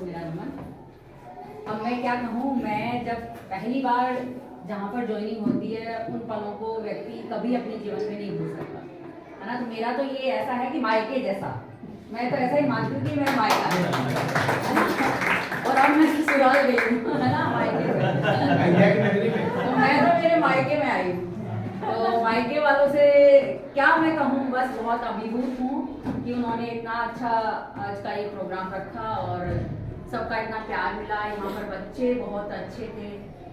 मेरा नमन। अब मैं क्या कहूँ, मैं जब पहली बार जहाँ पर ज्वाइनिंग होती है उन पलों को व्यक्ति कभी अपने जीवन में नहीं भूल सकता, है ना। तो मेरा तो ये ऐसा है कि मायके जैसा, मैं तो ऐसा ही मानती हूँ कि मेरा मायका है ना। और अब मैं ससुराल गई हूँ, है ना, मायके से। तो मैं तो मेरे मायके में आई हूँ, तो मायके वालों से क्या मैं कहूँ, बस बहुत अभिभूत हूँ कि उन्होंने इतना अच्छा आज का ये प्रोग्राम रखा और सबका इतना प्यार मिला। यहाँ पर बच्चे बहुत अच्छे थे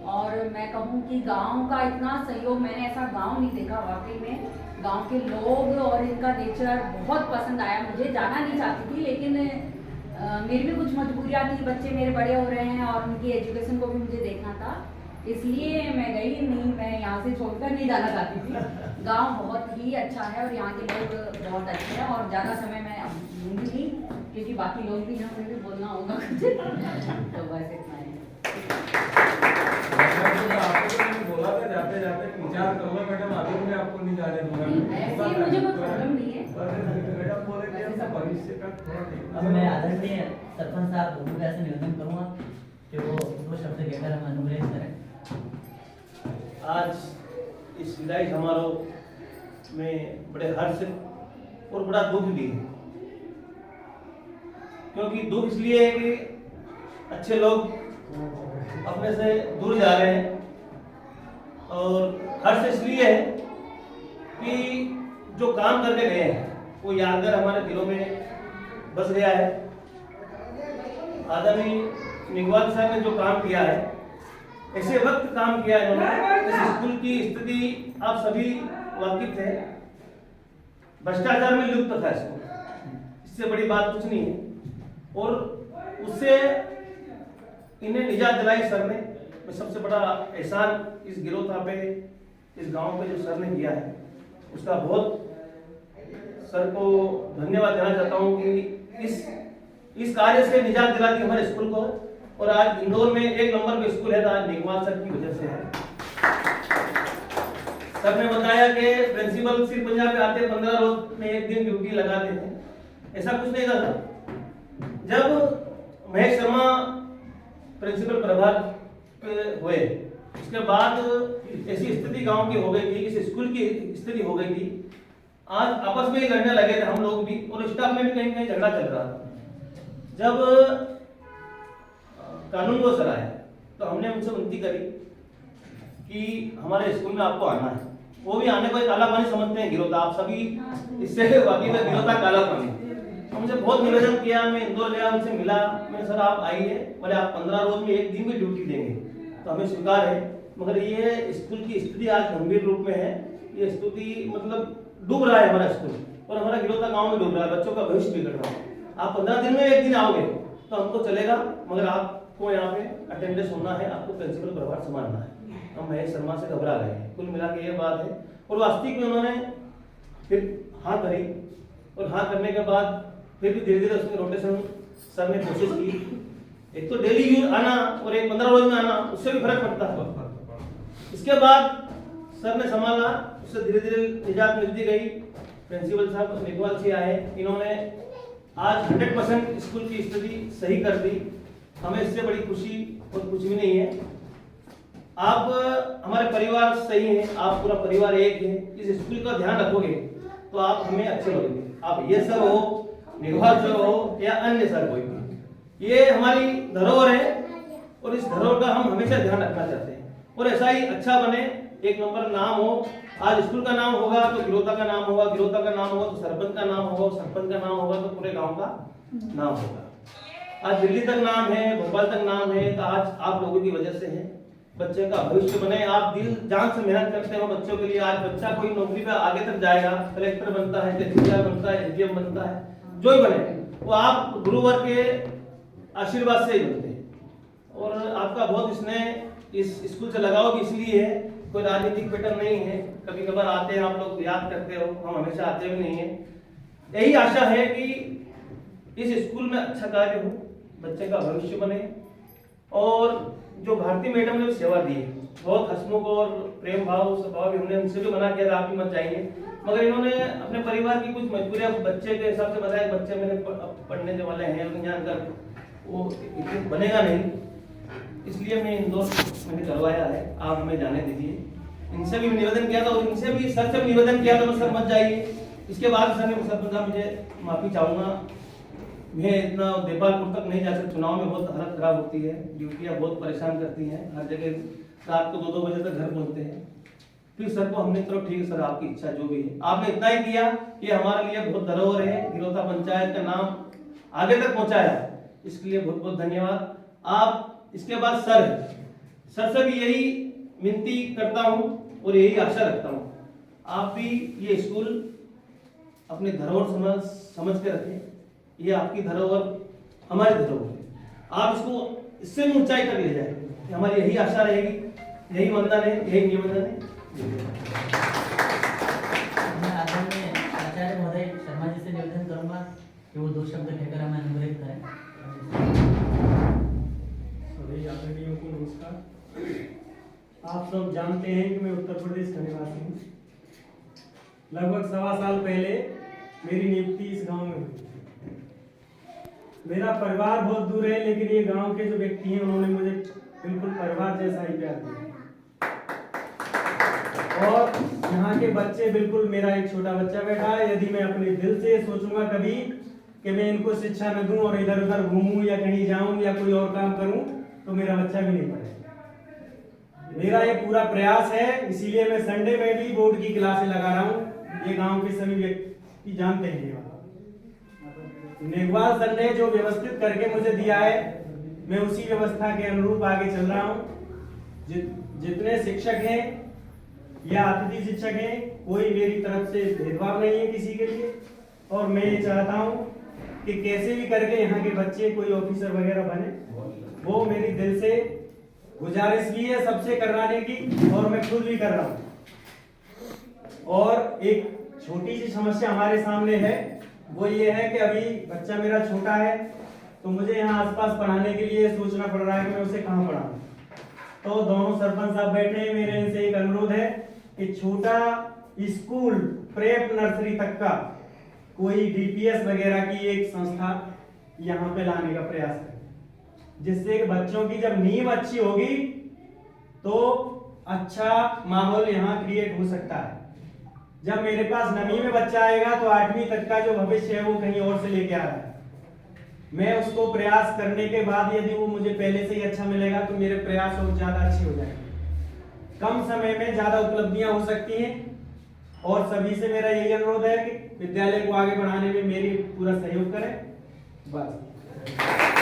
और मैं कहूँ कि गांव का इतना सहयोग, मैंने ऐसा गांव नहीं देखा वाकई में। गांव के लोग और इनका नेचर बहुत पसंद आया मुझे। जाना नहीं चाहती थी लेकिन मेरी भी कुछ मजबूरियाँ थी, बच्चे मेरे बड़े हो रहे हैं और उनकी एजुकेशन को भी मुझे देखना था, इसलिए मैं गई नहीं। मैं यहाँ से छोड़कर नहीं जाना चाहती थी। गांव बहुत ही अच्छा है और यहाँ के लोग बहुत अच्छे हैं और ज़्यादा समय मैं अब लूँगी नहीं क्योंकि बाकी लोग भी हैं, उन्हें भी बोलना होगा कुछ। तो बस इतना ही। बोला था जाते जाते विचार करूंगा मैडम, अभी मैं आपको नहीं जाने दूंगा। ऐसे मुझे कोई प्रॉब्लम नहीं है। मैडम बोले कि हम भविष्य का थोड़ा अब मैं आदरणीय सरपंच साहब को ऐसे निवेदन करूंगा कि वो दो शब्द कहकर हमें अनुग्रहित करें। आज इस विदाई समारोह में बड़े हर्ष और बड़ा दुख भी है, क्योंकि दुख इसलिए है कि अच्छे लोग अपने से दूर जा रहे हैं और हर्ष इसलिए है कि जो काम करके गए हैं वो यादगार हमारे दिलों में बस गया है। आदरणीय निगवाल साहब ने जो काम किया है, ऐसे वक्त काम किया है इन्होंने। इस स्कूल की स्थिति आप सभी वाकिफ थे, भ्रष्टाचार में लुप्त था स्कूल, इससे बड़ी बात कुछ नहीं है। और उससे इन्हें निजात दिलाई सर ने। मैं सबसे बड़ा एहसान इस गिरोथा पे, इस गांव पे जो सर ने किया है उसका बहुत सर को धन्यवाद देना चाहता हूं कि इस कार्य से निजात दिला दी हमारे स्कूल को। और आज इंदौर में 1 नंबर पे स्कूल है तो आज निगवाल सर की वजह से है। सर ने बताया कि प्रिंसिपल सिर्फ पंजाब पे आते 15 रोज में 1 दिन ड्यूटी लगाते थे, ऐसा कुछ नहीं था सर। जब महेश शर्मा प्रिंसिपल प्रभार हुए उसके बाद ऐसी स्थिति गांव की हो गई थी, इस स्कूल की स्थिति हो गई थी, आज आपस में ही लड़ने लगे थे हम लोग भी और स्टाफ में भी कहीं कहीं झगड़ा चल रहा था। जब कानून को सर आया तो हमने उनसे विनती करी कि हमारे स्कूल में आपको आना है। वो भी आने को काला पानी समझते हैं, गिरोता, आप सभी इससे वाकिफ है, गिरोता काला पानी। हमसे बहुत निवेदन किया, मैं इंदौर गया, उनसे मिला, मैं सर आप आइए, बोले आप 15 रोज में 1 दिन भी ड्यूटी देंगे तो हमें स्वीकार है, मगर ये स्कूल की स्थिति आज गंभीर रूप में है। ये स्थिति मतलब डूब रहा है हमारा स्कूल और हमारा गिरोता गांव में डूब रहा है, बच्चों का भविष्य बिगड़ रहा है। आप 15 दिन में 1 दिन आओगे तो हमको चलेगा, मगर आपको यहाँ पे अटेंडेंस होना है, आपको प्रिंसिपल प्रभार संभालना है। हम महेश शर्मा से घबरा गए हैं, कुल मिला के ये बात है। और वास्तविक में उन्होंने फिर हाँ करी और हाँ करने के बाद फिर भी धीरे धीरे उसमें रोटेशन सर ने कोशिश की। एक तो डेली यूज आना और एक 15 रोज में आना, उससे भी फर्क पड़ता है। इसके बाद सर ने संभाला, उससे धीरे धीरे निजात मिलती गई। प्रिंसिपल साहब निगवाल से आए, इन्होंने आज 100% स्कूल की स्थिति सही कर दी। हमें इससे बड़ी खुशी और कुछ भी नहीं है। आप हमारे परिवार सही हैं, आप पूरा परिवार एक है, इस स्कूल का ध्यान रखोगे तो आप हमें अच्छे लगोगे। आप ये सर हो, निगवाल सर हो या अन्य सर कोई भी, ये हमारी धरोहर है और इस धरोहर का हम हमेशा ध्यान रखना चाहते हैं और ऐसा ही अच्छा बने, 1 नंबर नाम हो। आज स्कूल का नाम होगा तो गिरोता का नाम होगा, गिरोता का नाम होगा तो सरपंच का नाम होगा, सरपंच का नाम होगा तो पूरे गांव का नाम होगा। आज दिल्ली तक नाम है, भोपाल तक नाम है, तो आज आप लोगों की वजह से है। बच्चे का भविष्य बने, आप दिल जान से मेहनत करते हो बच्चों के लिए। आज बच्चा कोई नौकरी पे आगे तक जाएगा, कलेक्टर बनता है, तहसीलदार बनता है, एसडीएम बनता है, जो ही बने वो आप गुरुवर के आशीर्वाद से ही बनते हैं। और आपका बहुत स्नेह इस स्कूल से लगाव भी इसलिए है, कोई राजनीतिक पैटर्न नहीं है। कभी कभार आते हैं आप लोग, याद करते हो, हम हमेशा आते भी नहीं है। यही आशा है कि इस स्कूल में अच्छा कार्य हो, बच्चे का भविष्य बने। और जो भारती मैडम ने सेवा दी है, बहुत हंसमुख और प्रेम भाव स्वभाव, हमने उनसे भी मना किया था आप भी मत जाइए, मगर इन्होंने अपने परिवार की कुछ मजबूरियां बच्चे के हिसाब से बताया, बच्चे मेरे पढ़ने वाले हैं, वो इतना बनेगा नहीं, इसलिए मैं इंदौर मैंने करवाया है। आप हमें जाने दीजिए। इनसे भी निवेदन किया था और इनसे भी सर से भी निवेदन किया था तो सर मत जाइए। इसके बाद सर ने सरपंच साहब मुझे माफ़ी चाहूँगा, मैं इतना देपालपुर तक नहीं जा सकता। चुनाव में बहुत हालत खराब होती है, ड्यूटियाँ बहुत परेशान करती हैं, हर जगह रात को 2-2 बजे तक घर पहुँचते हैं। फिर सर को हमने चलो ठीक है सर, आपकी इच्छा जो भी है। आपने इतना ही किया, ये हमारे लिए बहुत धरोहर है, गिरोथा पंचायत का नाम आगे तक पहुँचाया, इसके लिए बहुत बहुत धन्यवाद। आप इसके बाद सर से भी यही विनती करता हूँ और यही आशा रखता हूँ, आप भी ये स्कूल अपने धरोहर समझ के रखें। ये आपकी धरोहर हमारी धरोहर है, आप इसको इससे भी ऊंचाई तक ले जाए, हमारी यही आशा रहेगी, यही वंदन है, यही निवेदन है। मैं आदरणीय आचार्य महोदय शर्मा जी से निवेदन करूंगा कि वो 2 शब्द कहकर हमें अनुग्रहित करें। सभी आदरणीयों को नमस्कार। आप सब जानते हैं कि मैं उत्तर प्रदेश का निवासी हूँ। लगभग 1.25 साल पहले मेरी नियुक्ति इस गांव में हुई। मेरा परिवार बहुत दूर है, लेकिन ये गांव के जो व्यक्ति हैं उन्होंने मुझे बिल्कुल परिवार जैसा ही प्यार दिया और यहाँ के बच्चे, बिल्कुल मेरा एक छोटा बच्चा बैठा है, यदि मैं अपने दिल से सोचूंगा कभी कि मैं इनको शिक्षा न दूं और इधर उधर घूमूं या कहीं जाऊं या कोई और काम करूं, तो मेरा बच्चा भी नहीं पढ़ेगा। मेरा ये पूरा प्रयास है, इसीलिए मैं संडे में भी बोर्ड की क्लासें लगा रहा हूँ। ये गांव के सभी व्यक्ति जानते हैं। ये बात नेगवाल सर ने जो व्यवस्थित करके मुझे दिया है, मैं उसी व्यवस्था के अनुरूप आगे चल रहा हूँ। जितने शिक्षक हैं या अतिथि शिक्षक हैं, कोई मेरी तरफ से भेदभाव नहीं है किसी के लिए, और मैं ये चाहता हूँ कि कैसे भी करके यहाँ के बच्चे कोई ऑफिसर वगैरह बने। वो मेरी दिल से गुजारिश भी है सबसे कराने की, और मैं खुद भी कर रहा हूँ। और एक छोटी सी समस्या हमारे सामने है, वो ये है कि अभी बच्चा मेरा छोटा है, तो मुझे यहाँ आसपास पढ़ाने के लिए सोचना पड़ रहा है कि मैं उसे कहाँ पढ़ाऊँ। तो दोनों सरपंच साहब बैठे हैं, मेरे इनसे एक अनुरोध है कि छोटा स्कूल प्रेप नर्सरी तक का कोई डीपीएस वगैरह की एक संस्था यहाँ पे लाने का प्रयास करें, जिससे बच्चों की जब नींव अच्छी होगी तो अच्छा माहौल यहाँ क्रिएट हो सकता है। जब मेरे पास नवीं में बच्चा आएगा तो 8वीं तक का जो भविष्य है वो कहीं और से लेके आ रहा है। मैं उसको प्रयास करने के बाद यदि वो मुझे पहले से ही अच्छा मिलेगा तो मेरे प्रयास और ज्यादा अच्छे हो जाएंगे, कम समय में ज्यादा उपलब्धियां हो सकती हैं। और सभी से मेरा यही अनुरोध है कि विद्यालय को आगे बढ़ाने में मेरी पूरा सहयोग करें। बस।